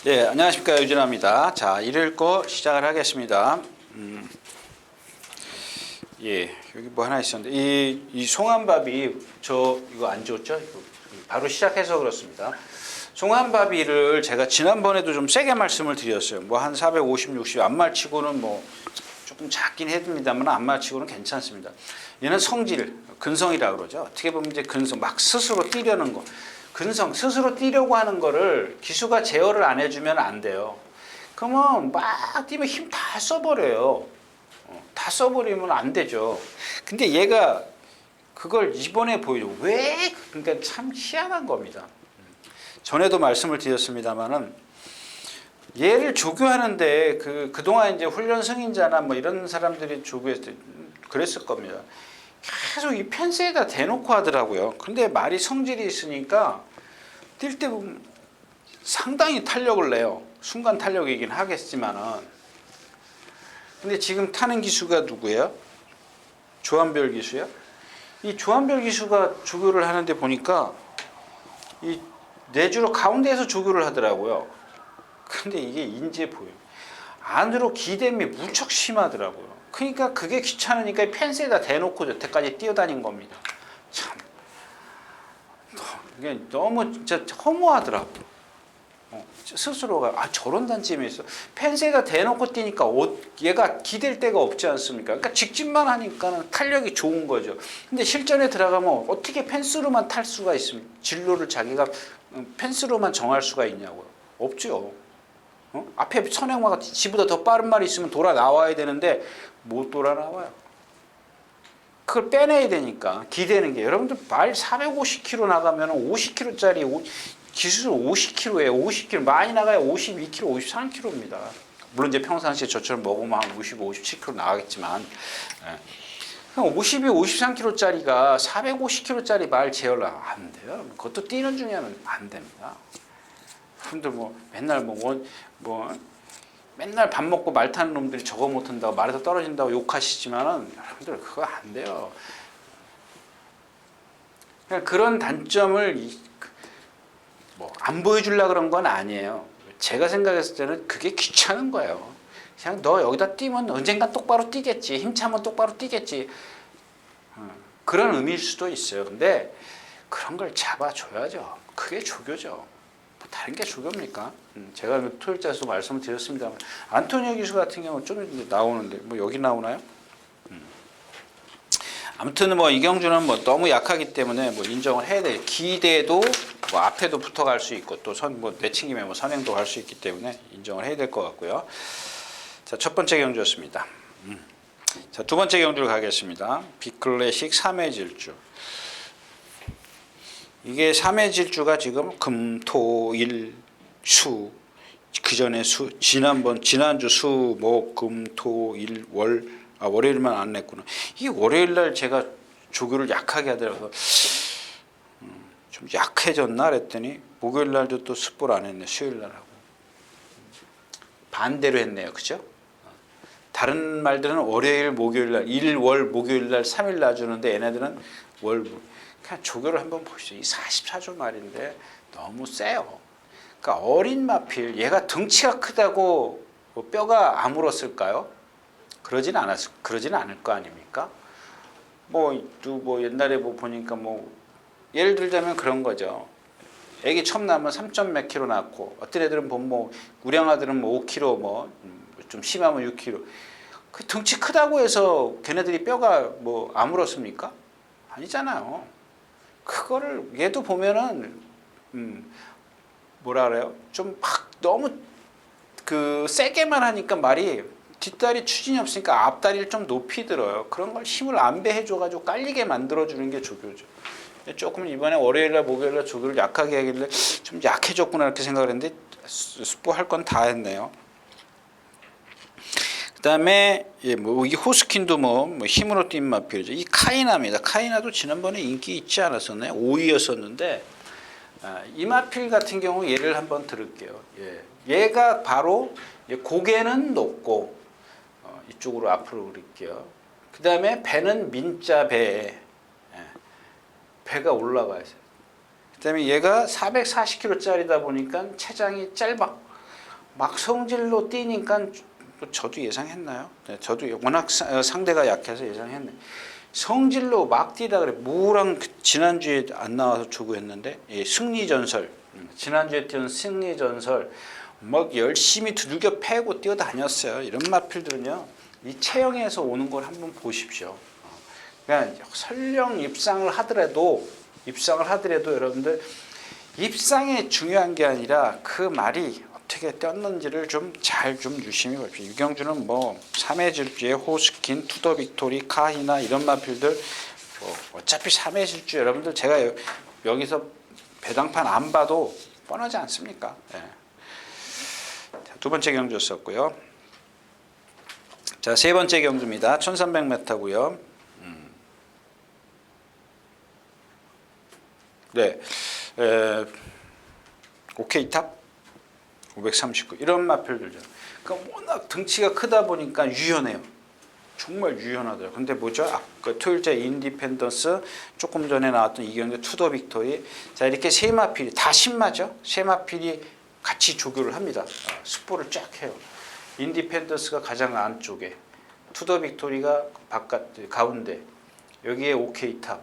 예, 안녕하십니까. 유진아입니다. 자, 읽고 시작을 하겠습니다. 예, 여기 뭐 하나 있었는데 이 송환바비 이거 안 줬죠? 바로 시작해서 그렇습니다. 송환바비를 제가 지난번에도 좀 세게 말씀을 드렸어요. 뭐 한 450, 60 안말치고는 뭐 조금 작긴 해듭니다만 안말치고는 괜찮습니다. 얘는 성질, 근성이라고 그러죠. 어떻게 보면 이제 근성, 막 스스로 뛰려는 거. 근성, 스스로 뛰려고 하는 거를 기수가 제어를 안 해주면 안 돼요. 그러면 막 뛰면 힘 다 써버려요. 다 써버리면 안 되죠. 근데 얘가 그걸 이번에 보여줘. 왜? 그러니까 참 희한한 겁니다. 전에도 말씀을 드렸습니다만은 얘를 조교하는데 그동안 이제 훈련 승인자나 뭐 이런 사람들이 조교했을 때 그랬을 겁니다. 계속 이 펜스에다 대놓고 하더라고요. 근데 말이 성질이 있으니까 뛸 때 보면 상당히 탄력을 내요. 순간 탄력이긴 하겠지만은. 근데 지금 타는 기수가 누구예요? 조한별 기수요? 이 조한별 기수가 조교를 하는데 보니까 이 내주로 가운데에서 조교를 하더라고요. 근데 이게 인제 보여요. 안으로 기댐이 무척 심하더라고요. 그러니까 그게 귀찮으니까 펜스에다 대놓고 여태까지 뛰어다닌 겁니다. 참. 이게 너무 진짜 허무하더라고. 스스로가 저런 단점이 있어. 펜스에다 대놓고 뛰니까 얘가 기댈 데가 없지 않습니까? 그러니까 직진만 하니까는 탄력이 좋은 거죠. 근데 실전에 들어가면 어떻게 펜스로만 탈 수가 있습니까? 진로를 자기가 펜스로만 정할 수가 있냐고요. 없죠. 앞에 선행마가 지보다 더 빠른 말이 있으면 돌아 나와야 되는데 못 돌아 나와요. 그걸 빼내야 되니까 기대는 게 여러분들 말 450km 나가면 50km짜리 기술 50km예요. 50km 많이 나가야 52km, 53km입니다. 물론 이제 평상시에 저처럼 먹으면 한 55, 57km 나가겠지만 52, 53km짜리가 450km짜리 말 제어를 안 돼요. 그것도 뛰는 중에는 안 됩니다. 여러분들 맨날 밥 먹고 말 타는 놈들이 저거 못한다고 말에서 떨어진다고 욕하시지만은 여러분들 그거 안 돼요. 그런 단점을 안 보여주려고 그런 건 아니에요. 제가 생각했을 때는 그게 귀찮은 거예요. 그냥 너 여기다 뛰면 언젠가 똑바로 뛰겠지. 힘차면 똑바로 뛰겠지. 그런 의미일 수도 있어요. 근데 그런 걸 잡아줘야죠. 그게 조교죠. 다른 게 조교입니까? 제가 토요일자에서 말씀을 드렸습니다만 안토니오 기수 같은 경우는 좀 이제 나오는데 뭐 여기 나오나요? 아무튼 뭐 이경주는 뭐 너무 약하기 때문에 뭐 인정을 해야 돼. 기대도 뭐 앞에도 붙어갈 수 있고 또 내친김에 뭐 선행도 할 수 있기 때문에 인정을 해야 될 것 같고요. 자, 첫 번째 경주였습니다. 자, 두 번째 경주를 가겠습니다. 비클래식 3회 질주. 이게 3회 질주가 지금 금, 토, 일, 수, 그 전에 지난주 수, 목, 금, 토, 일, 월요일만 안 냈구나. 이 월요일날 제가 조교를 약하게 하더라고요. 좀 약해졌나 그랬더니 목요일날도 또 습보를 안 했네. 수요일날 하고. 반대로 했네요. 그죠? 다른 말들은 월요일, 목요일날, 일, 월, 목요일날 3일 놔주는데 얘네들은 그냥 조교를 한번 보시죠. 이 44조 말인데 너무 세요. 그러니까 어린 마필, 얘가 덩치가 크다고 뼈가 아물었을까요? 그러진 않을 거 아닙니까? 또 옛날에 보니까 예를 들자면 그런 거죠. 애기 처음 낳으면 3점 몇 킬로 낳고 어떤 애들은 우량아들은 5킬로 좀 심하면 6킬로. 그 덩치 크다고 해서 걔네들이 뼈가 아물었습니까? 아니잖아요. 그거를 얘도 보면은 뭐라 그래요? 좀 막 너무 세게만 하니까 말이 뒷다리 추진이 없으니까 앞다리를 좀 높이 들어요. 그런 걸 힘을 안배해줘가지고 깔리게 만들어주는 게 조교죠. 조금 이번에 월요일날 목요일날 조교를 약하게 하길래 좀 약해졌구나 이렇게 생각을 했는데 스포할 건 다 했네요. 그 다음에 이 호스킨도 힘으로 뛴 마필이죠. 이 카이나입니다. 카이나도 지난번에 인기 있지 않았었나요? 5위였었는데 이 마필 같은 경우 예를 한번 들을게요. 얘가 바로 고개는 높고 이쪽으로 앞으로 그릴게요. 그 다음에 배는 민자 배가 올라가야 돼요. 그 다음에 얘가 440kg짜리다 보니까 체장이 짧아. 막 성질로 뛰니까 저도 예상했나요? 네, 저도 워낙 상대가 약해서 예상했네. 성질로 막 뛰다 그래. 뭐랑 지난주에 안 나와서 조구했는데 예, 승리전설. 지난주에 뛰는 승리전설 막 열심히 두들겨 패고 뛰어다녔어요. 이런 마필들은요. 이 체형에서 오는 걸 한번 보십시오. 그냥 설령 입상을 하더라도 여러분들 입상이 중요한 게 아니라 그 말이 어떻게 떴는지를 좀 잘 좀 유심히 보십시오. 유경주는 뭐 3회 질주에 호스킨, 투더 빅토리, 카히나 이런 마필들 뭐 어차피 3회 질주 여러분들 제가 여기서 배당판 안 봐도 뻔하지 않습니까? 예. 자, 두 번째 경주였었고요. 자, 세 번째 경주입니다. 1300m고요. 네, 오케이 탑 539 이런 마필들죠. 그러니까 워낙 등치가 크다 보니까 유연해요. 정말 유연하더라고요. 근데 뭐죠? 아까 토요일째 인디펜던스, 조금 전에 나왔던 이경주 투더 빅토리. 자, 이렇게 세 마필이 다 신마죠. 세 마필이 같이 조교를 합니다. 스포를 쫙 해요. 인디펜던스가 가장 안쪽에, 투더 빅토리가 바깥 가운데, 여기에 오케이 탑.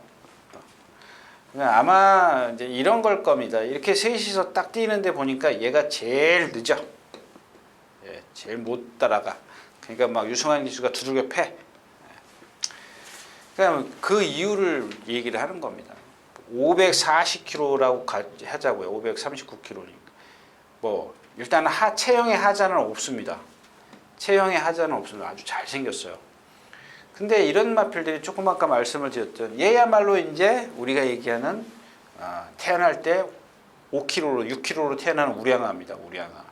아마 이제 이런 걸 겁니다. 이렇게 셋이서 딱 뛰는데 보니까 얘가 제일 늦어. 예, 제일 못 따라가. 그러니까 막 유승환 기수가 두들겨 패. 그러니까 그 이유를 얘기를 하는 겁니다. 540kg라고 하자고요. 539kg니까. 뭐 일단 체형의 하자는 없습니다. 체형의 하자는 없습니다. 아주 잘 생겼어요. 근데 이런 마필들이 조금 아까 말씀을 드렸던 얘야말로 이제 우리가 얘기하는 태어날 때 5kg로 6kg로 태어나는 우량아입니다. 우량아.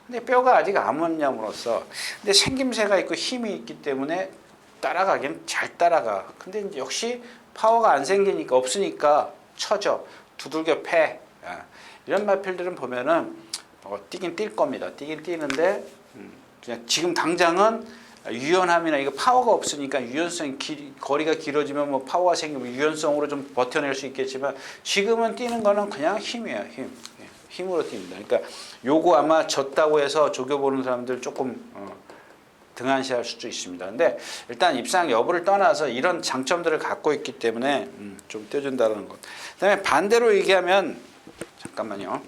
근데 뼈가 아직 암염냐으로써 근데 생김새가 있고 힘이 있기 때문에 따라가긴 잘 따라가. 근데 이제 역시 파워가 안 생기니까 없으니까 쳐져 두들겨 패. 이런 마필들은 보면은 뛰긴 뛸 겁니다. 뛰긴 뛰는데 그냥 지금 당장은 유연함이나 이거 파워가 없으니까 유연성 거리가 길어지면 뭐 파워가 생기면 유연성으로 좀 버텨낼 수 있겠지만 지금은 뛰는 거는 그냥 힘이에요. 힘으로 뜁니다. 그러니까 요거 아마 졌다고 해서 조교 보는 사람들 조금 등한시할 수도 있습니다. 근데 일단 입상 여부를 떠나서 이런 장점들을 갖고 있기 때문에 좀 뛰어준다는 것. 그다음에 반대로 얘기하면 잠깐만요.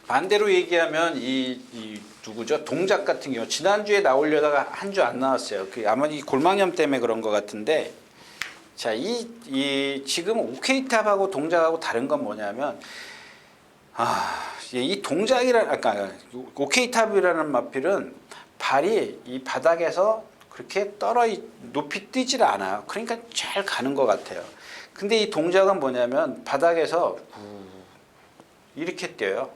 반대로 얘기하면 이 누구죠? 동작 같은 경우 지난주에 나오려다가 한 주 안 나왔어요. 아마 이 골망염 때문에 그런 것 같은데 자, 이 지금 오케이탑하고 동작하고 다른 건 뭐냐면 이 동작이란 아까 오케이탑이라는 마필은 발이 이 바닥에서 그렇게 높이 뛰질 않아요. 그러니까 잘 가는 것 같아요. 근데 이 동작은 뭐냐면 바닥에서 이렇게 뛰어요.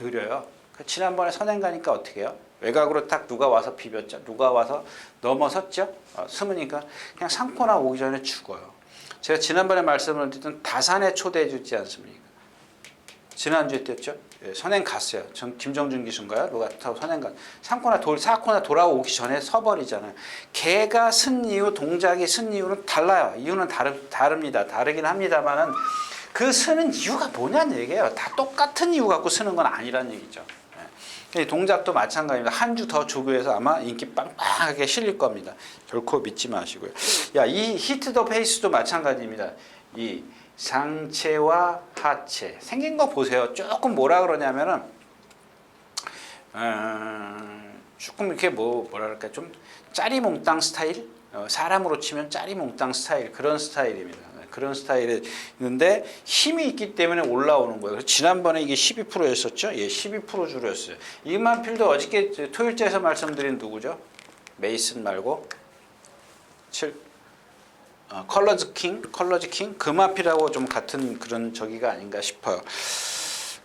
느려요. 지난번에 선행 가니까 어떻게 해요? 외곽으로 딱 누가 와서 비볐죠. 누가 와서 넘어섰죠. 숨으니까 그냥 상코나 오기 전에 죽어요. 제가 지난번에 말씀을 드렸던 다산에 초대해 주지 않습니까? 지난주에 뛰었죠. 예, 선행 갔어요. 전 김정준 기수인가요? 누가 타고 선행 갔. 4코나 돌아오기 전에 서버리잖아요. 걔가 쓴 이유, 동작이 쓴 이유는 달라요. 이유는 다릅니다. 다르긴 합니다만은 그 쓰는 이유가 뭐냐는 얘기예요. 다 똑같은 이유 갖고 쓰는 건 아니란 얘기죠. 동작도 마찬가지입니다. 한 주 더 조교해서 아마 인기 빵빵하게 실릴 겁니다. 결코 믿지 마시고요. 이 히트 더 페이스도 마찬가지입니다. 이 상체와 하체 생긴 거 보세요. 조금 뭐라 그러냐면은 조금 이렇게 뭐랄까 좀 짜리몽땅 스타일, 사람으로 치면 짜리몽땅 스타일 그런 스타일입니다. 그런 스타일이 있는데 힘이 있기 때문에 올라오는 거예요. 지난번에 이게 12%였었죠? 예, 12% 줄였어요. 이만필도 어저께 토요일째에서 말씀드린 누구죠? 메이슨 말고 컬러즈 킹 그 마필하고 좀 같은 그런 저기가 아닌가 싶어요.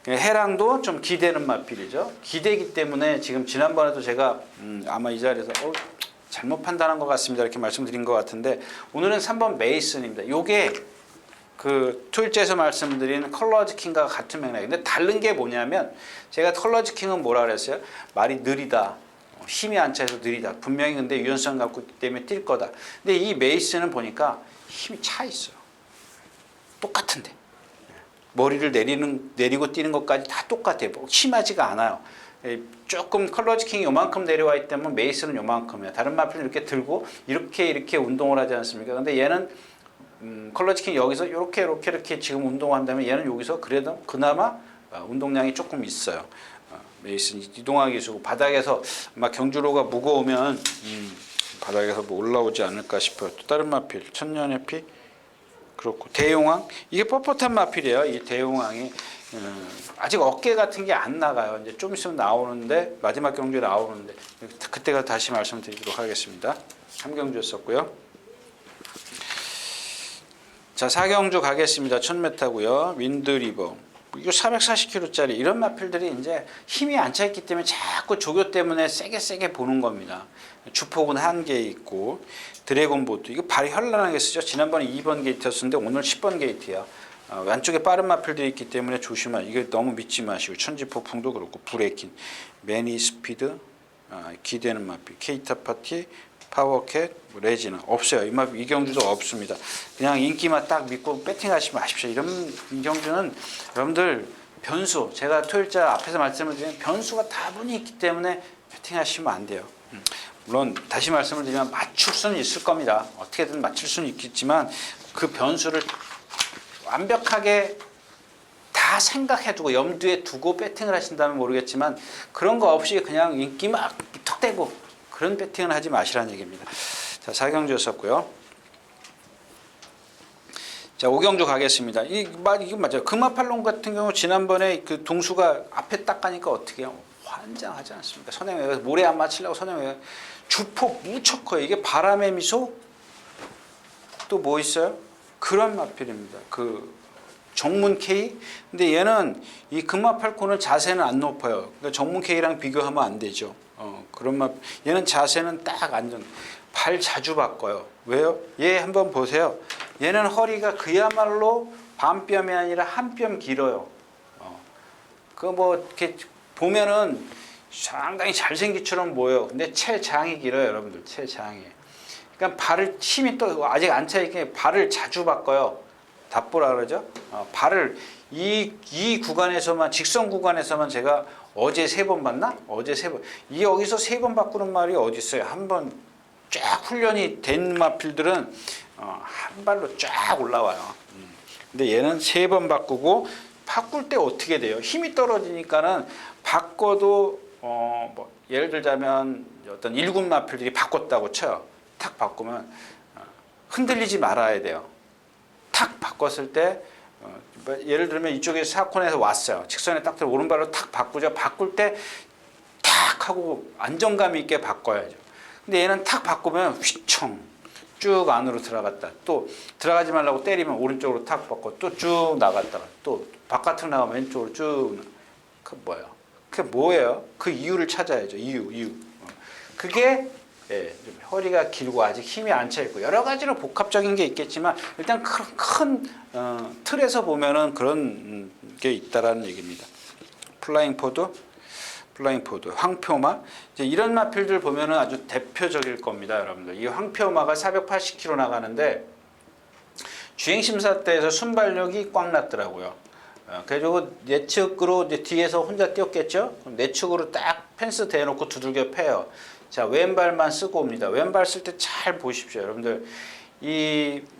해랑도 좀 기대는 마필이죠. 기대기 때문에 지금 지난번에도 제가 아마 이 자리에서 잘못 판단한 것 같습니다. 이렇게 말씀드린 것 같은데 오늘은 3번 메이슨입니다. 요게 그 토요일째에서 말씀드린 컬러즈 킹과 같은 맥락인데 근데 다른 게 뭐냐면 제가 컬러즈 킹은 뭐라 그랬어요? 말이 느리다. 힘이 안 차서 느리다. 분명히 근데 유연성 갖고 있기 때문에 뛸 거다. 근데 이 메이슨은 보니까 힘이 차 있어요. 똑같은데. 머리를 내리고 뛰는 것까지 다 똑같아요. 뭐 심하지가 않아요. 조금 컬러지 킹이 요만큼 내려와 있다면 메이스는 요만큼이에요. 다른 마필은 이렇게 들고 이렇게 운동을 하지 않습니까? 근데 얘는 컬러지 킹 여기서 이렇게 지금 운동한다면 얘는 여기서 그래도 그나마 운동량이 조금 있어요. 메이스는 이동하기 기수고 바닥에서 막 경주로가 무거우면 바닥에서 뭐 올라오지 않을까 싶어요. 또 다른 마필 천년의 피 그렇고 대용왕 이게 뻣뻣한 마필이에요. 이 대용왕이 아직 어깨 같은 게 안 나가요. 이제 좀 있으면 나오는데 마지막 경주에 나오는데 그때가 다시 말씀드리도록 하겠습니다. 3경주였었고요. 자 4경주 가겠습니다. 1000m고요. 윈드리버 이거 440kg짜리 이런 마필들이 이제 힘이 안 차 있기 때문에 자꾸 조교 때문에 세게 보는 겁니다. 주폭은 한개 있고 드래곤 보트 이거 발이 현란하게 쓰죠. 지난번에 2번 게이트였었는데 오늘 10번 게이트야. 안쪽에 빠른 마필들이 있기 때문에 조심하세요. 이거 너무 믿지 마시고 천지폭풍도 그렇고 브레이킹 매니 스피드 기대는 마필 케이타 파티 파워캣 레지나 없어요. 이 경주도 없습니다. 그냥 인기만 딱 믿고 배팅하지 마십시오. 이 경주는 여러분들 변수 제가 토요일자 앞에서 말씀을 드리면 변수가 다분히 있기 때문에 배팅하시면 안 돼요. 물론 다시 말씀을 드리면 맞출 수는 있을 겁니다. 어떻게든 맞출 수는 있겠지만 그 변수를 완벽하게 다 생각해두고 염두에 두고 배팅을 하신다면 모르겠지만 그런 거 없이 그냥 인기 막 턱대고 그런 배팅은 하지 마시라는 얘기입니다. 자 4경주였었고요. 자 5경주 가겠습니다. 이거 맞아요. 금화팔롱 같은 경우 지난번에 그 동수가 앞에 딱 가니까 어떻게 해요? 환장하지 않습니까? 선행외 모래 안 맞추려고 선행외 주폭 무척 커요. 이게 바람의 미소 또 뭐 있어요? 그런 마필입니다. 그 정문 K 근데 얘는 이 금화팔콘은 자세는 안 높아요. 그러니까 정문 K랑 비교하면 안 되죠. 그런 마 얘는 자세는 딱 안전 발 자주 바꿔요. 왜요? 얘 한번 보세요. 얘는 허리가 그야말로 반뼘이 아니라 한 뼘 길어요. 그 뭐 이렇게 보면은 상당히 잘생기처럼 보여요. 근데 체장이 길어요, 여러분들. 체장이. 그러니까 발을 힘이 또 아직 안 차 있게 발을 자주 바꿔요. 답보라 그러죠. 발을 이 구간에서만 직선 구간에서만 제가 어제 3번 봤나? 어제 3번. 이 여기서 3번 바꾸는 말이 어디 있어요? 한번 쫙 훈련이 된 마필들은 한 발로 쫙 올라와요. 근데 얘는 3번 바꾸고 바꿀 때 어떻게 돼요? 힘이 떨어지니까는 바꿔도 뭐 예를 들자면 어떤 1군 마필들이 바꿨다고 쳐요. 탁 바꾸면 흔들리지 말아야 돼요. 탁 바꿨을 때 예를 들면 이쪽에 사콘에서 왔어요. 직선에 딱 들어 오른발로 탁 바꾸죠. 바꿀 때 탁 하고 안정감 있게 바꿔야죠. 근데 얘는 탁 바꾸면 휘청 쭉 안으로 들어갔다. 또 들어가지 말라고 때리면 오른쪽으로 탁 바꿔 또 쭉 나갔다가 또 바깥으로 나가면 왼쪽으로 쭉. 그 뭐예요? 그게 뭐예요? 그 이유를 찾아야죠. 이유. 그게 허리가 길고 아직 힘이 안 차 있고 여러 가지로 복합적인 게 있겠지만 일단 큰 틀에서 보면은 그런 게 있다라는 얘기입니다. 플라잉 포드, 황표마 이제 이런 마필들 보면은 아주 대표적일 겁니다, 여러분들. 이 황표마가 480km 나가는데 주행 심사 때에서 순발력이 꽉 났더라고요. 그리고 내측으로 이제 뒤에서 혼자 뛰었겠죠? 내측으로 딱 펜스 대놓고 두들겨 패요. 자, 왼발만 쓰고 옵니다. 왼발 쓸 때 잘 보십시오, 여러분들.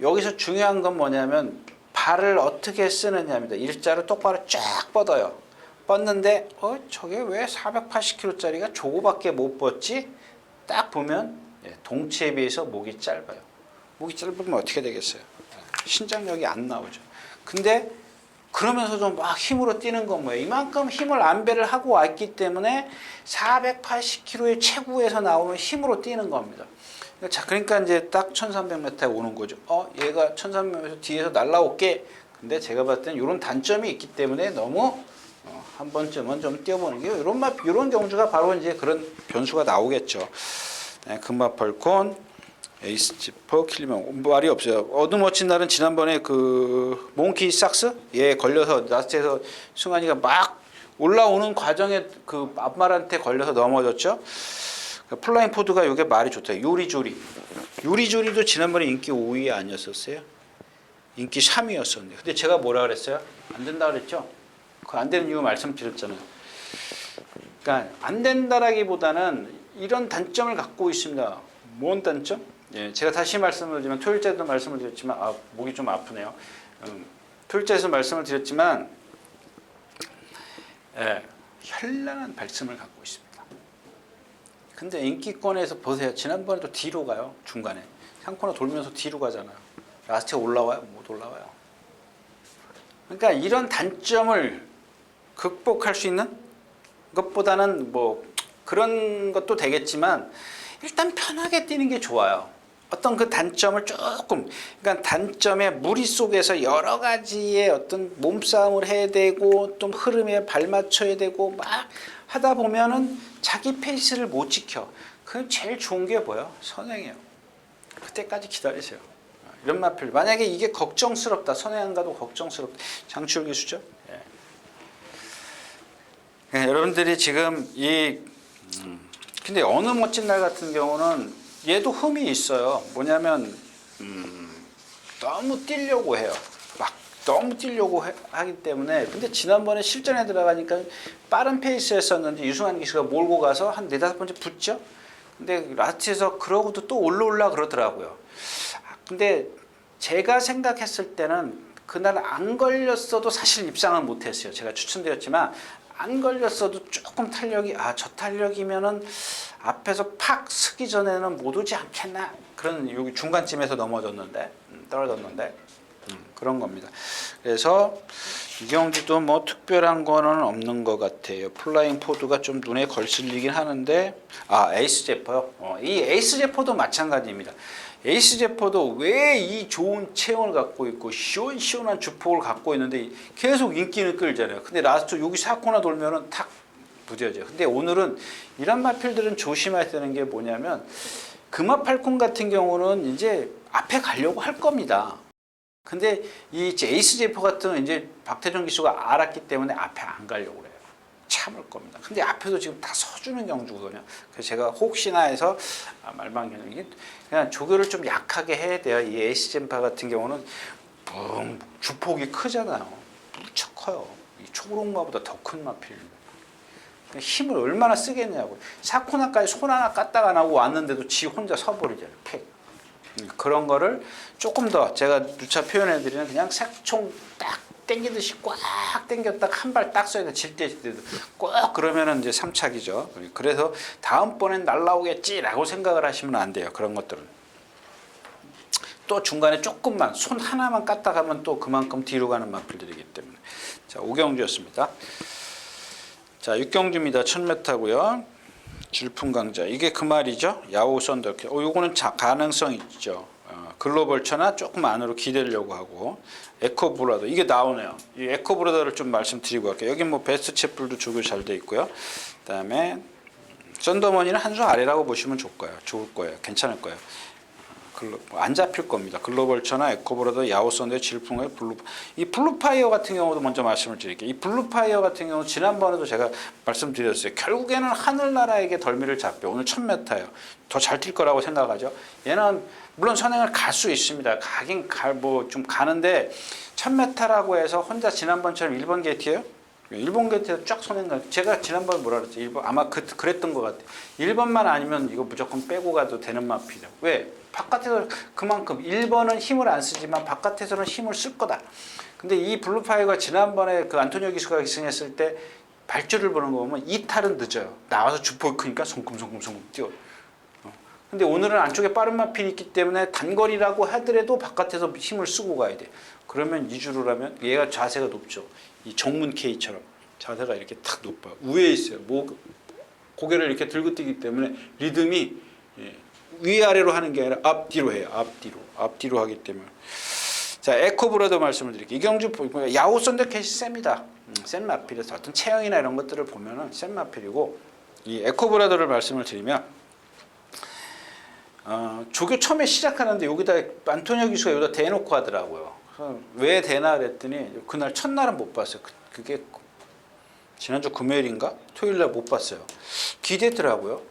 여기서 중요한 건 뭐냐면 발을 어떻게 쓰느냐입니다. 일자로 똑바로 쫙 뻗어요. 뻗는데 저게 왜 480kg짜리가 저거밖에 못 뻗지? 딱 보면 동체에 비해서 목이 짧아요. 목이 짧으면 어떻게 되겠어요? 신장력이 안 나오죠. 근데 그러면서도 막 힘으로 뛰는 건 뭐예요? 이만큼 힘을 안배를 하고 왔기 때문에 480kg의 체구에서 나오면 힘으로 뛰는 겁니다. 자, 그러니까 이제 딱 1300m에 오는 거죠. 얘가 1300m 뒤에서 날라올게. 근데 제가 봤을 때는 이런 단점이 있기 때문에 너무 한 번쯤은 좀 뛰어보는 게 이런 경주가 바로 이제 그런 변수가 나오겠죠. 네, 금마펄콘, 에이스 지퍼, 킬리면 말이 없어요. 어둠 멋진 날은 지난번에 그 몽키 삭스 얘 걸려서 라스트에서 승환이가 막 올라오는 과정에 그 앞말한테 걸려서 넘어졌죠. 플라잉 포드가 이게 말이 좋다. 요리조리도 지난번에 인기 5위 아니었었어요? 인기 3위였었는데 근데 제가 뭐라 그랬어요? 안 된다 그랬죠? 그 안 되는 이유 말씀드렸잖아요. 그러니까 안 된다라기보다는 이런 단점을 갖고 있습니다. 뭔 단점? 예, 제가 다시 말씀을 드리면 토요일째도 말씀을 드렸지만 목이 좀 아프네요. 토요일째에서 말씀을 드렸지만 현란한 발성을 갖고 있습니다. 근데 인기권에서 보세요. 지난번에도 뒤로 가요. 중간에. 한 코너 돌면서 뒤로 가잖아요. 라스트에 올라와요? 못 올라와요. 그러니까 이런 단점을 극복할 수 있는 것보다는 뭐 그런 것도 되겠지만 일단 편하게 뛰는 게 좋아요. 어떤 그 단점을 조금, 그러니까 단점의 무리 속에서 여러 가지의 어떤 몸싸움을 해야 되고 또 흐름에 발맞춰야 되고 막 하다 보면은 자기 페이스를 못 지켜. 그럼 제일 좋은 게 뭐예요? 선행이에요. 그때까지 기다리세요. 이런 마필. 만약에 이게 걱정스럽다. 선행 가도 걱정스럽다. 장치울 기수죠. 여러분들이 지금 근데 어느 멋진 날 같은 경우는 얘도 흠이 있어요. 뭐냐면 너무 뛰려고 해요. 막 너무 뛰려고 하기 때문에. 근데 지난번에 실전에 들어가니까 빠른 페이스였었는데 유승환 기수가 몰고 가서 한 4-5번째 붙죠. 근데 라스트에서 그러고도 또 올라 그러더라고요. 근데 제가 생각했을 때는 그날 안 걸렸어도 사실 입상은 못했어요. 제가 추천드렸지만 안 걸렸어도 조금 탄력이 저 탄력이면은 앞에서 팍 서기 전에는 못 오지 않겠나 그런 여기 중간쯤에서 넘어졌는데 떨어졌는데 그런 겁니다. 그래서 이경주도 뭐 특별한 거는 없는 것 같아요. 플라잉 포드가 좀 눈에 걸슬리긴 하는데 에이스 제퍼요. 이 에이스 제퍼도 마찬가지입니다. 에이스 제퍼도 왜 이 좋은 체형을 갖고 있고 시원시원한 주폭을 갖고 있는데 계속 인기는 끌잖아요. 근데 라스트 여기 4코너 돌면은 탁 부딪혀요. 근데 오늘은 이런 마필들은 조심해야 되는 게 뭐냐면 금화팔콘 같은 경우는 이제 앞에 가려고 할 겁니다. 근데 이 에이스 제퍼 같은 이제 박태정 기수가 알았기 때문에 앞에 안 가려고 그래요. 참을 겁니다. 근데 앞에도 지금 다 서주는 경주거든요. 그래서 제가 혹시나 해서 말방경이 그냥 조교를 좀 약하게 해야 돼요. 이 에이스 제퍼 같은 경우는 주폭이 크잖아요. 무척 커요. 이 초록마보다 더 큰 마필입니다. 힘을 얼마나 쓰겠냐고. 사코나까지 손 하나 까딱 안 하고 왔는데도 지 혼자 서버리잖아요. 팩. 그런 거를 조금 더 제가 누차 표현해드리는 그냥 색총 딱 당기듯이 꽉 당겼다가 한 발 딱 쏘야 돼. 질 때도 꼭 그러면은 이제 3착이죠. 그래서 다음번엔 날라오겠지라고 생각을 하시면 안 돼요. 그런 것들은. 또 중간에 조금만 손 하나만 까딱 하면 또 그만큼 뒤로 가는 마필들이기 때문에. 자, 5경주였습니다. 자, 6경주입니다. 1000m고요. 질풍강자. 이게 그 말이죠. 야오 썬더캣. 요거는 가능성 있죠. 글로벌 천하 조금 안으로 기대려고 하고 에코브라더 이게 나오네요. 이 에코브라더를 좀 말씀드리고 갈게요. 여기 뭐 베스트 채플도 조교 잘 돼 있고요. 그다음에 썬더머니는 한 수 아래라고 보시면 좋을 거예요. 괜찮을 거예요. 안 잡힐 겁니다. 글로벌 천하, 에코브라더, 야오 썬더, 질풍의 이 블루파이어 같은 경우도 먼저 말씀을 드릴게요. 이 블루파이어 같은 경우 지난번에도 제가 말씀드렸어요. 결국에는 하늘나라에게 덜미를 잡혀. 오늘 1000m예요. 더 잘 뛸 거라고 생각하죠. 얘는 물론 선행을 갈 수 있습니다. 가긴 좀 가는데 1000m라고 해서 혼자 지난번처럼 1번 게이트예요? 1번 게이트에서 쫙 선행 제가 지난번에 뭐라 그랬죠? 1번 아마 그랬던 것 같아요. 1번만 아니면 이거 무조건 빼고 가도 되는 마필이죠. 왜? 바깥에서 그만큼 1번은 힘을 안 쓰지만 바깥에서는 힘을 쓸 거다. 근데 이 블루파이어가 지난번에 그 안토니오 기수가 기승했을 때 발주를 보는 거 보면 이탈은 늦어요. 나와서 주폭이 크니까 송금송금 뛰어. 근데 오늘은 안쪽에 빠른 마필이 있기 때문에 단거리라고 하더라도 바깥에서 힘을 쓰고 가야 돼. 그러면 2주를 하면 얘가 자세가 높죠. 이 정문 K처럼 자세가 이렇게 탁 높아요. 위에 있어요. 고개를 이렇게 들고 뛰기 때문에 리듬이 위아래로 하는 게 아니라 앞뒤로 해요. 앞뒤로 하기 때문에. 자, 에코브라더 말씀을 드릴게요. 이경주 야오 썬더캣이 셉니다. 센 마필에서 어떤 체형이나 이런 것들을 보면은 센 마필이고 이 에코브라더를 말씀을 드리면 조교 처음에 시작하는데 여기다 안토니오 기수가 여기다 대놓고 하더라고요. 왜 대나 그랬더니 그날 첫날은 못 봤어요. 그게 지난주 금요일인가 토요일날 못 봤어요. 기대더라고요.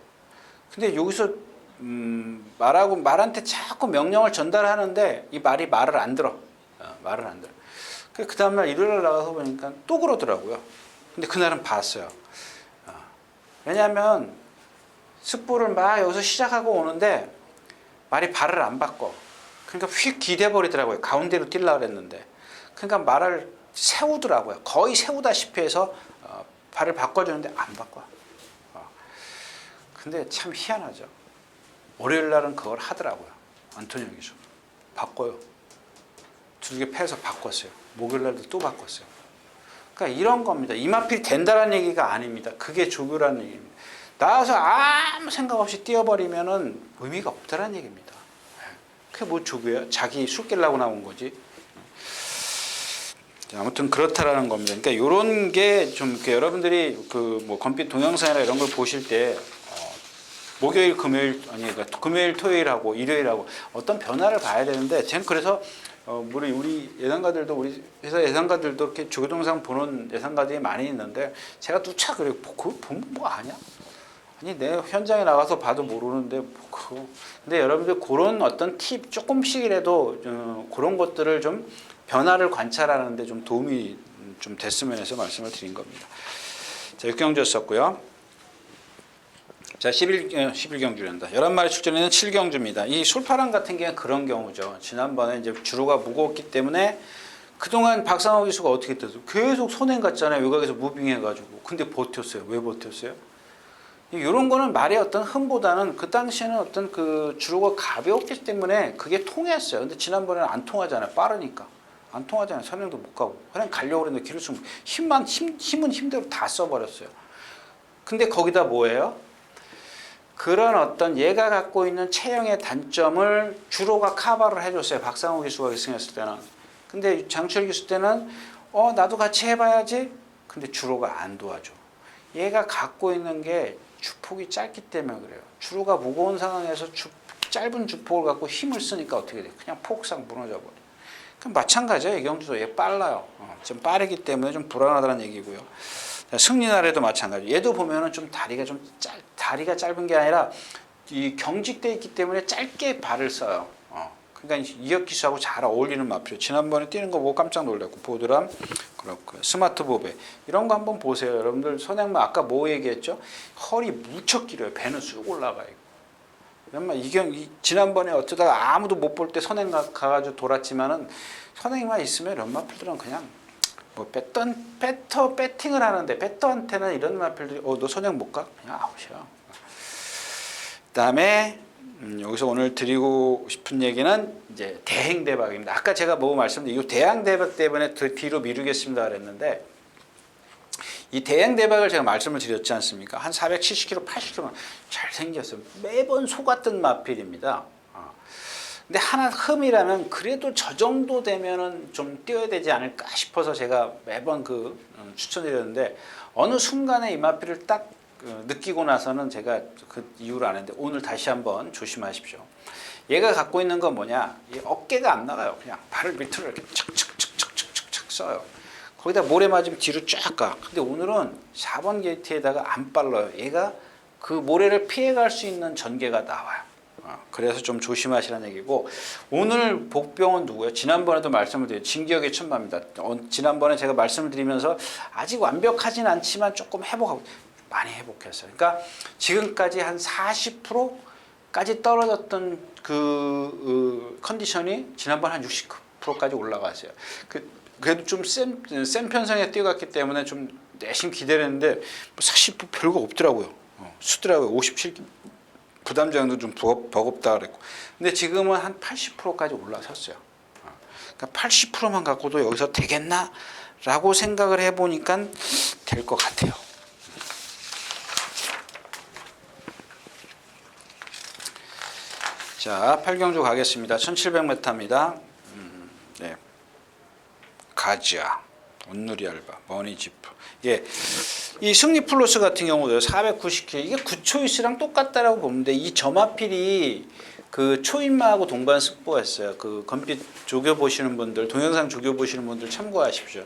근데 여기서 말한테 자꾸 명령을 전달하는데 이 말이 말을 안 들어. 말을 안 들어요. 그 다음날 일요일날 나가서 보니까 또 그러더라고요. 근데 그날은 봤어요. 왜냐하면 습보를 막 여기서 시작하고 오는데 말이 발을 안 바꿔. 그러니까 휙 기대버리더라고요. 가운데로 뛰려고 그랬는데. 그러니까 말을 세우더라고요. 거의 세우다시피 해서 발을 바꿔주는데 안 바꿔. 근데 참 희한하죠. 월요일 날은 그걸 하더라고요. 안토니오 기수. 바꿔요. 두 개 패서 바꿨어요. 목요일 날도 또 바꿨어요. 그러니까 이런 겁니다. 이마필이 된다는 얘기가 아닙니다. 그게 조교라는 얘기입니다. 나와서 아무 생각 없이 뛰어버리면은 의미가 없다는 얘기입니다. 그게 뭐 조교야? 자기 술 깨려고 나온 거지. 아무튼 그렇다라는 겁니다. 그러니까 이런 게 좀 여러분들이 그 뭐 검빛 동영상이나 이런 걸 보실 때 목요일, 금요일 아니 그러니까 금요일, 토요일하고 일요일하고 어떤 변화를 봐야 되는데 저는 그래서 우리 예상가들도 우리 회사 예상가들도 이렇게 조교 동영상 보는 예상가들이 많이 있는데 제가 누차 그래요. 그거 보면 뭐 아냐? 아니 내 현장에 나가서 봐도 모르는데 뭐 그거. 근데 여러분들 그런 어떤 팁 조금씩이라도 그런 것들을 좀 변화를 관찰하는데 좀 도움이 좀 됐으면 해서 말씀을 드린 겁니다. 자, 6경주였었고요. 자, 11경주란다. 11마리 출전에는 7경주입니다. 이 술파랑 같은 게 그런 경우죠. 지난번에 이제 주로가 무거웠기 때문에 그동안 박상호 기수가 어떻게 됐어요? 계속 선행 갔잖아요. 외곽에서 무빙해가지고. 근데 버텼어요. 왜 버텼어요? 이런 거는 말의 어떤 흠보다는 그 당시에는 어떤 그 주로가 가벼웠기 때문에 그게 통했어요. 근데 지난번에는 안 통하잖아요. 빠르니까. 안 통하잖아요. 선행도 못 가고. 그냥 가려고 그랬는데 길을 쓰면 힘은 힘대로 다 써버렸어요. 근데 거기다 뭐예요? 그런 어떤 얘가 갖고 있는 체형의 단점을 주로가 커버를 해줬어요. 박상호 기수가 계승했을 때는. 근데 장철 기수 때는 나도 같이 해봐야지. 근데 주로가 안 도와줘. 얘가 갖고 있는 게 주폭이 짧기 때문에 그래요. 주로가 무거운 상황에서 짧은 주폭을 갖고 힘을 쓰니까 어떻게 돼요? 그냥 폭삭 무너져 버려. 그럼 마찬가지예요. 이경주도 얘 빨라요. 좀 빠르기 때문에 좀 불안하다는 얘기고요. 승리날에도 마찬가지. 얘도 보면은 좀 다리가 짧은 게 아니라 이 경직돼 있기 때문에 짧게 발을 써요. 그러니까 이혁 기수하고 잘 어울리는 마필이에요. 지난번에 뛰는 거 보고 깜짝 놀랐고 보드람 그렇고 스마트 보배 이런 거 한번 보세요. 여러분들 선행만 아까 뭐 얘기했죠? 허리 무척 길어요. 배는 쑥 올라가 있고. 지난번에 어쩌다가 아무도 못 볼 때 선행 가가지고 돌았지만은 선행만 있으면 이런 마필들은 그냥 뭐 배팅을 하는데 배터한테는 이런 마필들이 너 선행 못 가? 그냥 아웃이야. 그다음에 여기서 오늘 드리고 싶은 얘기는 이제 대행대박입니다. 아까 제가 뭐 말씀드린 이 대항대박 때문에 뒤로 미루겠습니다 그랬는데 이 대행대박을 제가 말씀을 드렸지 않습니까? 한 470km, 80km 잘생겼어요. 매번 속았던 마필입니다. 근데 하나 흠이라면 그래도 저 정도 되면은 좀 뛰어야 되지 않을까 싶어서 제가 매번 추천드렸는데 어느 순간에 이 마필을 딱 느끼고 나서는 제가 그 이유를 아는데 오늘 다시 한번 조심하십시오. 얘가 갖고 있는 건 뭐냐? 이 어깨가 안 나가요. 그냥 발을 밑으로 이렇게 착착착착착착 써요. 거기다 모래 맞으면 뒤로 쫙 가. 근데 오늘은 4번 게이트에다가 안 빨라요. 얘가 그 모래를 피해갈 수 있는 전개가 나와요. 그래서 좀 조심하시라는 얘기고 오늘 복병은 누구예요? 지난번에도 말씀을 드렸죠. 진기혁의 천마입니다. 지난번에 제가 말씀을 드리면서 아직 완벽하진 않지만 조금 회복하고 많이 회복했어요. 그러니까 지금까지 한 40%까지 떨어졌던 그 컨디션이 지난번 한 60%까지 올라갔어요. 그래도 좀 센 편성에 뛰어갔기 때문에 좀 내심 기대를 했는데 40% 별거 없더라고요. 수더라고요. 57 부담장도 좀 버겁다 그랬고. 근데 지금은 한 80%까지 올라섰어요. 그러니까 80%만 갖고도 여기서 되겠나? 라고 생각을 해보니까 될 것 같아요. 자, 8경주 가겠습니다. 1700m입니다. 네. 가지아, 온누리 알바, 머니지프. 예. 이 승리 플러스 같은 경우도 490km 이게 9초이스랑 똑같다라고 보는데 이 점화필이 그 초인마하고 동반 습보했어요. 그 검빛 조교 보시는 분들, 동영상 조교 보시는 분들 참고하십시오.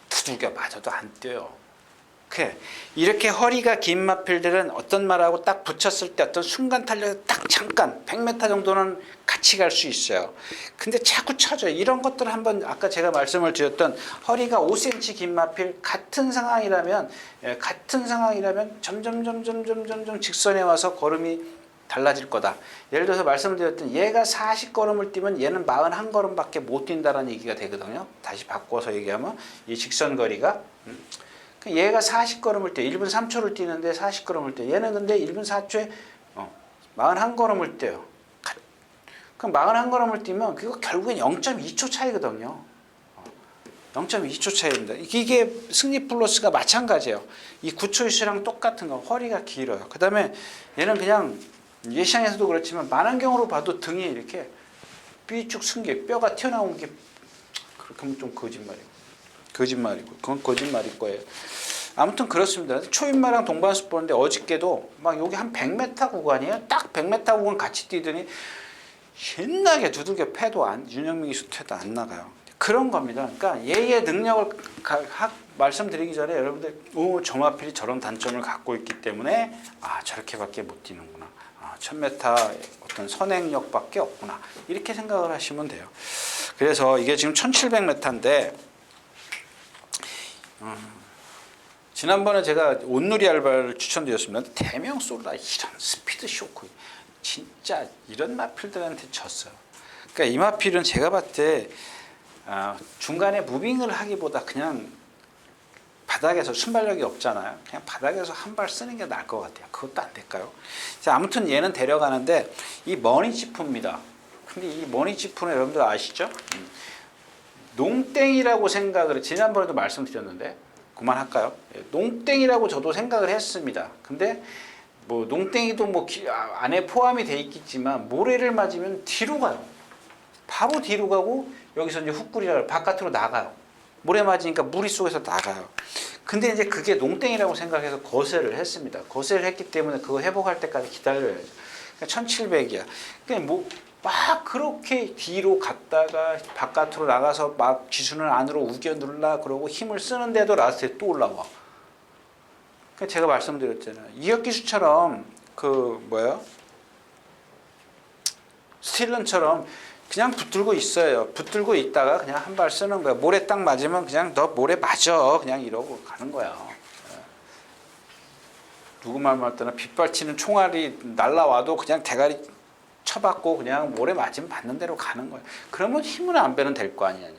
두들겨 맞아도 안 뛰어요. 그래. 이렇게 허리가 긴 마필들은 어떤 말하고 딱 붙였을 때 어떤 순간 탄력이 딱 잠깐 100m 정도는 같이 갈 수 있어요. 근데 자꾸 쳐져요. 이런 것들을 한번 아까 제가 말씀을 드렸던 허리가 5cm 긴 마필 같은 상황이라면 점점 직선에 와서 걸음이 달라질 거다. 예를 들어서 말씀드렸던 얘가 40걸음을 뛰면 얘는 41걸음밖에 못 뛴다는 얘기가 되거든요. 다시 바꿔서 얘기하면 이 직선 거리가 얘가 40걸음을 뛰어 1분 3초를 뛰는데 40걸음을 뛰어 얘는 근데 1분 4초에 41걸음을 뛰어요. 그럼 41걸음을 뛰면 그거 결국엔 0.2초 차이거든요. 0.2초 차이입니다. 이게 승리 플러스가 마찬가지예요. 이 9초 이슈랑 똑같은 거 허리가 길어요. 그 다음에 얘는 그냥 예시장에서도 그렇지만 만안경으로 봐도 등이 이렇게 삐쭉 쓴 게 뼈가 튀어나온 게 그렇게 하면 좀 거짓말이고 그건 거짓말일 거예요. 아무튼 그렇습니다. 초인마랑 동반수 보는데 어저께도 막 여기 한 100m 구간이에요. 딱 100m 구간 같이 뛰더니 신나게 두들겨 패도 윤영민 기수 패도 안 나가요. 그런 겁니다. 그러니까 얘의 능력을 말씀드리기 전에 여러분들 정마필이 저런 단점을 갖고 있기 때문에 저렇게밖에 못 뛰는구나. 1000m 어떤 선행력밖에 없구나. 이렇게 생각을 하시면 돼요. 그래서 이게 지금 1700m인데 지난번에 제가 온누리 알바를 추천드렸습니다. 대명 솔라 이런 스피드 쇼크 진짜 이런 마필들한테 졌어요. 그러니까 이 마필은 제가 봤을 때 중간에 무빙을 하기보다 그냥 바닥에서 순발력이 없잖아요. 그냥 바닥에서 한 발 쓰는 게 나을 것 같아요. 그것도 안 될까요? 자, 아무튼 얘는 데려가는데 이 머니지프입니다. 근데 이 머니지프는 여러분들 아시죠? 농땡이라고 생각을 지난번에도 말씀드렸는데 그만할까요? 농땡이라고 저도 생각을 했습니다. 근데 뭐 농땡이도 뭐 안에 포함이 돼 있겠지만 모래를 맞으면 뒤로 가요. 바로 뒤로 가고 여기서 이제 훅구리라 바깥으로 나가요. 모래 맞으니까 무리 속에서 나가요. 근데 이제 그게 농땡이라고 생각해서 거세를 했습니다. 거세를 했기 때문에 그거 회복할 때까지 기다려야죠. 그러니까 1700이야. 그러니까 뭐 막 그렇게 뒤로 갔다가 바깥으로 나가서 막 지수는 안으로 우겨 눌러 그러고 힘을 쓰는데도 라스트에 또 올라와. 그러니까 제가 말씀드렸잖아요. 이혁기수처럼 스틸런처럼 그냥 붙들고 있어요. 붙들고 있다가 그냥 한 발 쓰는 거야. 모래 딱 맞으면 그냥 너 모래 맞아. 그냥 이러고 가는 거야. 누구 말 맞다나 빗발치는 총알이 날라와도 그냥 대가리 쳐받고 그냥 모래 맞으면 맞는 대로 가는 거예요. 그러면 힘은 안 배는 될 거 아니야.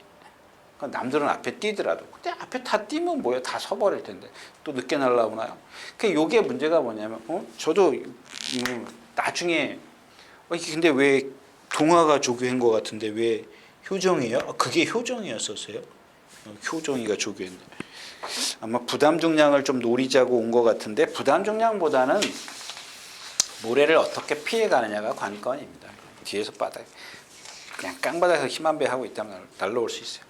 그러니까 남들은 앞에 뛰더라도 근데 앞에 다 뛰면 뭐야 다 서버릴 텐데 또 늦게 날라오나요? 그러니까 요게 문제가 뭐냐면 저도 나중에 근데 왜 동화가 조교한 것 같은데 왜 효정이에요? 그게 효정이었었어요? 효정이가 조교했네. 아마 부담 중량을 좀 노리자고 온 것 같은데 부담 중량보다는 모래를 어떻게 피해가느냐가 관건입니다. 뒤에서 그냥 깡바닥에서 힘 한 배 하고 있다면 날라올 수 있어요.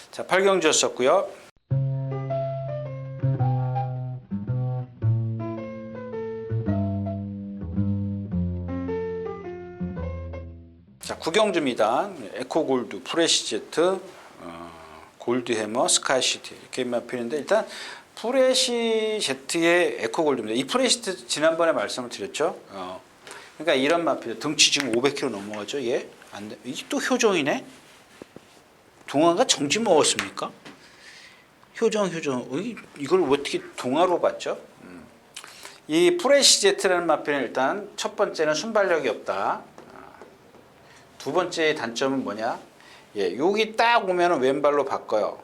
자, 8경주였었고요. 자, 9경주입니다. 에코골드, 프레시제트, 골드해머, 스카이시티 이렇게 마필인데 일단 프레시제트의 에코골드입니다. 이 프레시제트 지난번에 말씀을 드렸죠. 그러니까 이런 마필 등치 지금 500kg 넘어가죠. 얘 안 돼. 이게 또 효정이네. 동화가 정지 먹었습니까? 효정. 이걸 어떻게 동화로 봤죠? 이 프레시제트라는 마필은 일단 첫 번째는 순발력이 없다. 두 번째 단점은 뭐냐? 여기 딱 오면은 왼발로 바꿔요.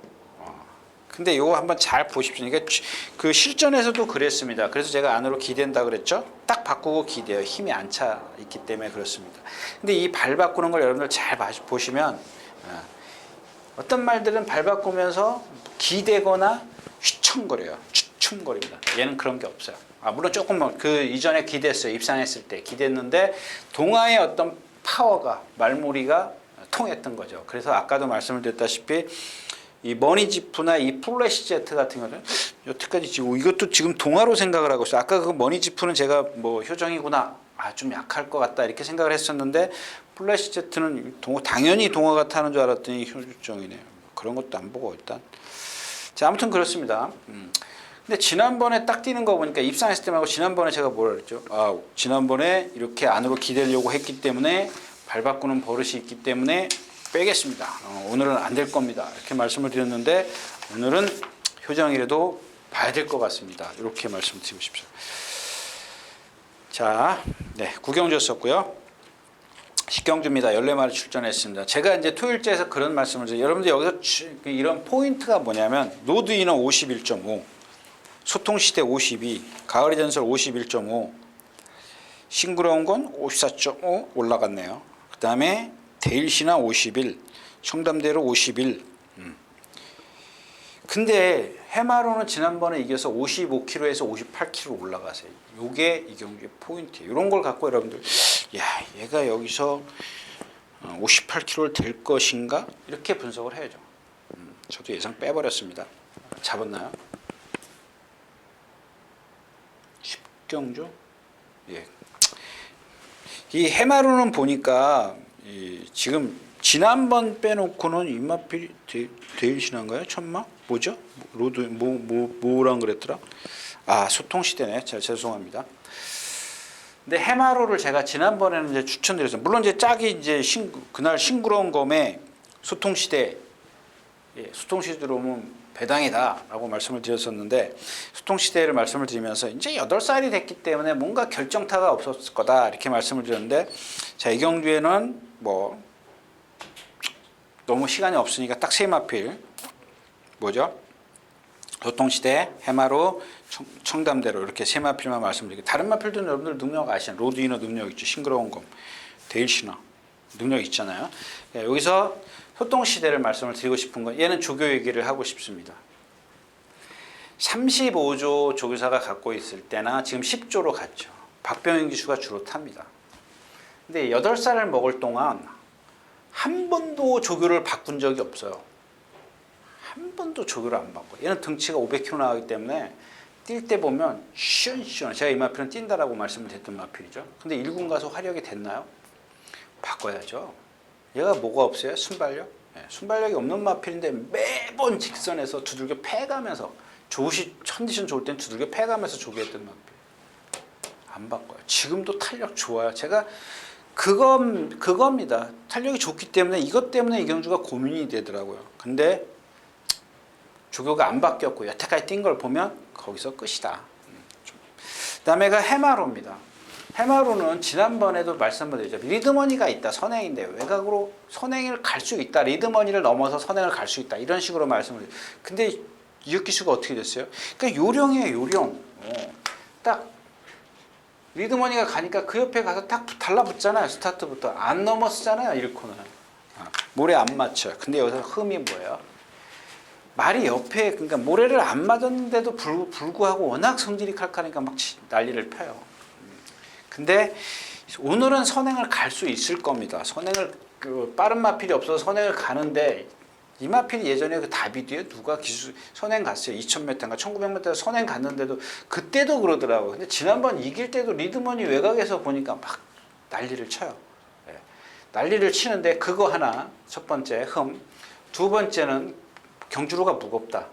근데 이거 한번 잘 보십시오. 그러니까 그 실전에서도 그랬습니다. 그래서 제가 안으로 기댄다 그랬죠. 딱 바꾸고 기대요. 힘이 안 차 있기 때문에 그렇습니다. 근데 이 발 바꾸는 걸 여러분들 잘 보시면 어떤 말들은 발 바꾸면서 기대거나 휘청거려요. 추춤거립니다. 얘는 그런 게 없어요. 물론 조금 그 이전에 기댔어요. 입상했을 때 기댔는데 동화의 어떤 파워가 말무리가 통했던 거죠. 그래서 아까도 말씀을 드렸다시피 이 머니지프나 이 플래시제트 같은 경우는 여태까지 지금 이것도 지금 동화로 생각을 하고 있어요. 아까 그 머니지프는 제가 뭐 효정이구나, 좀 약할 것 같다 이렇게 생각을 했었는데 플래시제트는 당연히 동화가 타는 줄 알았더니 효정이네요. 그런 것도 안 보고 일단 자 아무튼 그렇습니다. 근데 지난번에 딱 뛰는 거 보니까 입상했을 때 말고 지난번에 제가 뭐라 그랬죠? 아, 지난번에 이렇게 안으로 기대려고 했기 때문에 발 바꾸는 버릇이 있기 때문에 빼겠습니다. 오늘은 안 될 겁니다. 이렇게 말씀을 드렸는데 오늘은 효정이라도 봐야 될 것 같습니다. 이렇게 말씀을 드리고 싶습니다. 자, 네, 구경주였었고요. 식경주입니다. 14마리 출전했습니다. 제가 이제 토요일째에서 그런 말씀을 드려요. 여러분들 여기서 이런 포인트가 뭐냐면 로드위너 51.5, 소통시대 52, 가을의 전설 51.5, 싱그러운 건 54.5 올라갔네요. 그 다음에 데일시나 51, 청담대로 51. 근데 해마로는 지난번에 이겨서 55kg에서 58kg 올라가세요. 요게 이 경기의 포인트예요. 이런 걸 갖고 여러분들 야, 얘가 여기서 58kg 될 것인가? 이렇게 분석을 해야죠. 저도 예상 빼버렸습니다. 잡았나요? 십경주? 예. 이 해마루는 보니까 지금 지난번 빼놓고는 입맛필이 데일신한가요? 천마? 뭐죠? 로드 뭐랑 그랬더라? 아, 소통시대네. 죄송합니다. 근데 해마루를 제가 지난번에는 이제 추천드렸어요. 물론 이제 짝이 이제 그날 싱그러운 검에 소통시대, 소통시대로 오면 배당이다라고 말씀을 드렸었는데 소통시대를 말씀을 드리면서 이제 8살이 됐기 때문에 뭔가 결정타가 없었을 거다 이렇게 말씀을 드렸는데 자, 이 경주에는 뭐 너무 시간이 없으니까 딱 세 마필 뭐죠? 소통시대, 해마루, 청담대로 이렇게 세 마필만 말씀드리고 다른 마필들은 여러분들 능력 아시잖아요. 로드위너 능력 있죠. 싱그러운 검, 데일시너 능력 있잖아요. 여기서 소통시대를 말씀을 드리고 싶은 건 얘는 조교 얘기를 하고 싶습니다. 35조 조교사가 갖고 있을 때나 지금 10조로 갔죠. 박병인 기수가 주로 탑니다. 근데 8살을 먹을 동안 한 번도 조교를 바꾼 적이 없어요. 한 번도 조교를 안 바꿔요. 얘는 등치가 500kg 나가기 때문에 뛸 때 보면 시원시원. 제가 이 마필은 뛴다라고 말씀을 드렸던 마필이죠. 근데 1군 가서 화력이 됐나요? 바꿔야죠. 얘가 뭐가 없어요? 순발력? 네, 순발력이 없는 마필인데 매번 직선에서 두들겨 패가면서 컨디션 좋을 땐 두들겨 패가면서 조교했던 마필. 안 바꿔요. 지금도 탄력 좋아요. 제가 그겁니다. 탄력이 좋기 때문에 이것 때문에 이경주가 고민이 되더라고요. 근데 조교가 안 바뀌었고 여태까지 뛴 걸 보면 거기서 끝이다. 그 다음에가 해마루입니다. 해마루는 지난번에도 말씀드렸죠. 리드머니가 있다. 선행인데 외곽으로 선행을 갈 수 있다. 리드머니를 넘어서 선행을 갈 수 있다. 이런 식으로 말씀을 드렸죠. 근데 이혁기수가 어떻게 됐어요? 그러니까 요령이에요. 요령. 딱 리드머니가 가니까 그 옆에 가서 딱 달라붙잖아요. 스타트부터. 안 넘어서잖아요. 일코는. 모래 안 맞춰요. 근데 여기서 흠이 뭐예요? 말이 옆에 그러니까 모래를 안 맞았는데도 불구하고 워낙 성질이 칼칼하니까 막 난리를 펴요. 근데 오늘은 선행을 갈 수 있을 겁니다. 선행을 빠른 마필이 없어서 선행을 가는데 이 마필이 예전에 그 다비드에 누가 선행 갔어요. 2000m인가 1900m 선행 갔는데도 그때도 그러더라고요. 근데 지난번 이길 때도 리드머니 외곽에서 보니까 막 난리를 쳐요. 네. 난리를 치는데 그거 하나 첫 번째 흠, 두 번째는 경주로가 무겁다.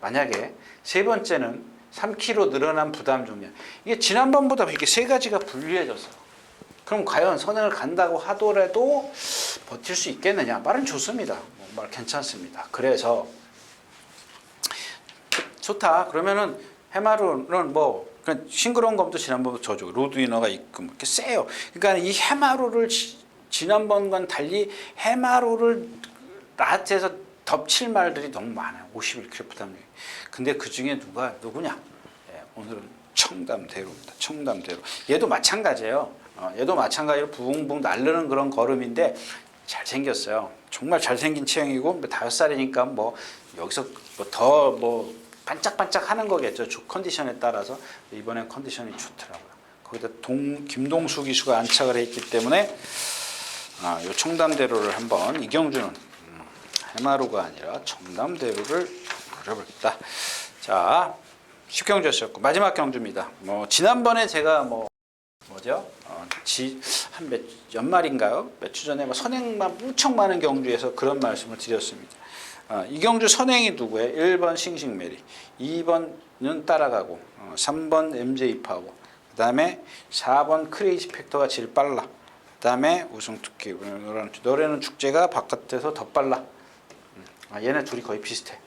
만약에 세 번째는 3kg 늘어난 부담 중량. 이게 지난번보다 이렇게 세 가지가 불리해졌어. 그럼 과연 선행을 간다고 하더라도 버틸 수 있겠느냐? 말은 좋습니다. 말 괜찮습니다. 그래서 좋다. 그러면은 해마루는 뭐 싱그러운 검도 지난번부터 저죠. 로드위너가 있고 이렇게 세요. 그러니까 이 해마루를 지난번과는 달리 해마루를 라트에서 덮칠 말들이 너무 많아요. 51kg 부담력. 근데 그 중에 누구냐? 예, 오늘은 청담대로입니다. 청담대로. 얘도 마찬가지예요. 얘도 마찬가지로 붕붕 날르는 그런 걸음인데 잘생겼어요. 정말 잘생긴 체형이고 5살이니까 뭐 여기서 더 반짝반짝 하는 거겠죠. 컨디션에 따라서. 이번엔 컨디션이 좋더라고요. 거기다 김동수 기수가 안착을 했기 때문에 요 청담대로를 한번 이경주는 해마루가 아니라 청담대로를 그려보겠다. 자, 10경주였었고 마지막 경주입니다. 지난번에 제가 뭐죠? 한 연말인가요? 몇 주 전에 선행만 엄청 많은 경주에서 그런 말씀을 드렸습니다. 이경주 선행이 누구예요? 1번 싱싱메리, 2번은 따라가고, 3번 MJ 파워, 그 다음에 4번 크레이지 팩터가 제일 빨라. 그 다음에 우승특기, 노래는 축제가 바깥에서 더 빨라. 얘네 둘이 거의 비슷해.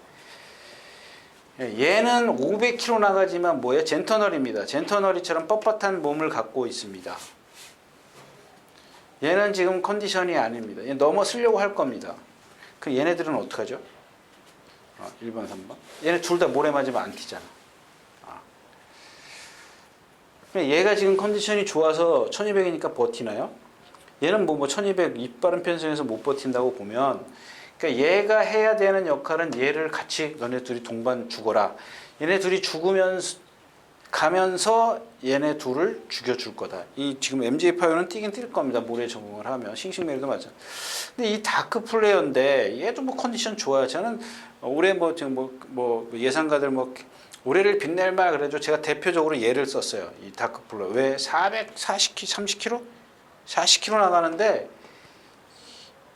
얘는 500km 나가지만 뭐예요? 젠터널입니다. 젠터널이처럼 뻣뻣한 몸을 갖고 있습니다. 얘는 지금 컨디션이 아닙니다. 얘 넘어서려고 할 겁니다. 그 얘네들은 어떡하죠? 1번, 3번. 얘네 둘 다 모래 맞으면 안 튀잖아. 얘가 지금 컨디션이 좋아서 1200이니까 버티나요? 얘는 뭐 1200 이빠른 편성에서 못 버틴다고 보면, 그러니까 얘가 해야 되는 역할은 얘를 같이 너네 둘이 동반 죽어라. 얘네 둘이 죽으면서 가면서 얘네 둘을 죽여줄 거다. 이 지금 MJ 파이어는 뛰긴 뛸 겁니다. 모래 적응을 하면. 싱싱메리도 맞아. 근데 이 다크 플레이어인데 얘도 뭐 컨디션 좋아요. 저는 올해 뭐 지금 뭐 예상가들 뭐 올해를 빛낼 말 그래도 제가 대표적으로 얘를 썼어요. 이 다크 플레이어. 왜 30km 40km 나가는데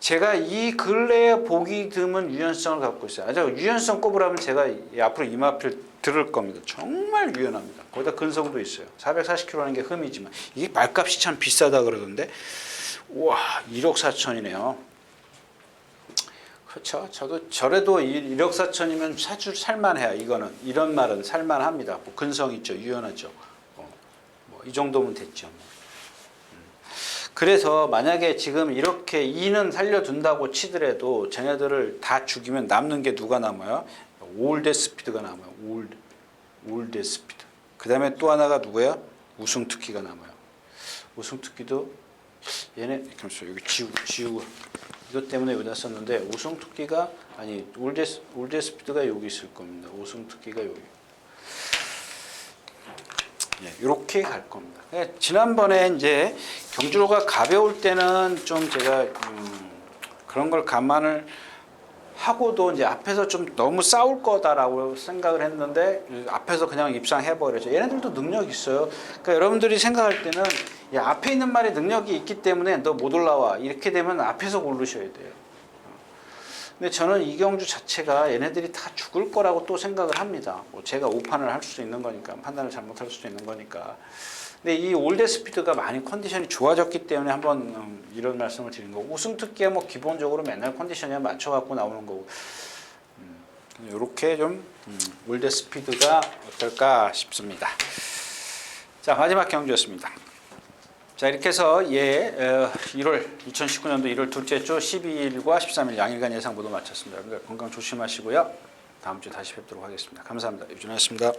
제가 이 근래에 보기 드문 유연성을 갖고 있어요. 유연성 꼽으라면 제가 앞으로 이마필 들을 겁니다. 정말 유연합니다. 거기다 근성도 있어요. 440km라는 게 흠이지만 이게 말값이 참 비싸다 그러던데, 우와 1억 4천이네요. 그렇죠. 저래도 1억 4천이면 살만해요. 이거는 이런 말은 살만합니다. 뭐 근성 있죠, 유연하죠. 이 정도면 됐죠. 그래서 만약에 지금 이렇게 2는 살려둔다고 치더라도 쟤네들을 다 죽이면 남는 게 누가 남아요? 올드 스피드가 남아요. 올드 스피드. 그 다음에 또 하나가 누구야? 우승특기가 남아요. 우승특기도 얘네 여기 지우 이것 때문에 여기다 썼는데 우승특기가 아니 올드 스피드가 여기 있을 겁니다. 우승특기가 여기. 이렇게 갈 겁니다. 지난번에 이제 경주로가 가벼울 때는 좀 제가 그런 걸 감안을 하고도 이제 앞에서 좀 너무 싸울 거다라고 생각을 했는데 앞에서 그냥 입상해 버렸죠. 얘네들도 능력이 있어요. 그러니까 여러분들이 생각할 때는 야, 앞에 있는 말이 능력이 있기 때문에 너 못 올라와 이렇게 되면 앞에서 고르셔야 돼요. 근데 저는 이경주 자체가 얘네들이 다 죽을 거라고 또 생각을 합니다. 뭐 제가 오판을 할 수도 있는 거니까, 판단을 잘못할 수도 있는 거니까. 근데 이 올드 스피드가 많이 컨디션이 좋아졌기 때문에 한번 이런 말씀을 드린 거고, 우승특기야 뭐 기본적으로 맨날 컨디션에 맞춰갖고 나오는 거고, 이렇게 좀 올드 스피드가 어떨까 싶습니다. 자, 마지막 경주였습니다. 자, 이렇게 해서 2019년도 1월 둘째 주 12일과 13일 양일간 예상 모두 마쳤습니다. 여러분들 건강 조심하시고요. 다음 주에 다시 뵙도록 하겠습니다. 감사합니다. 유준호였습니다.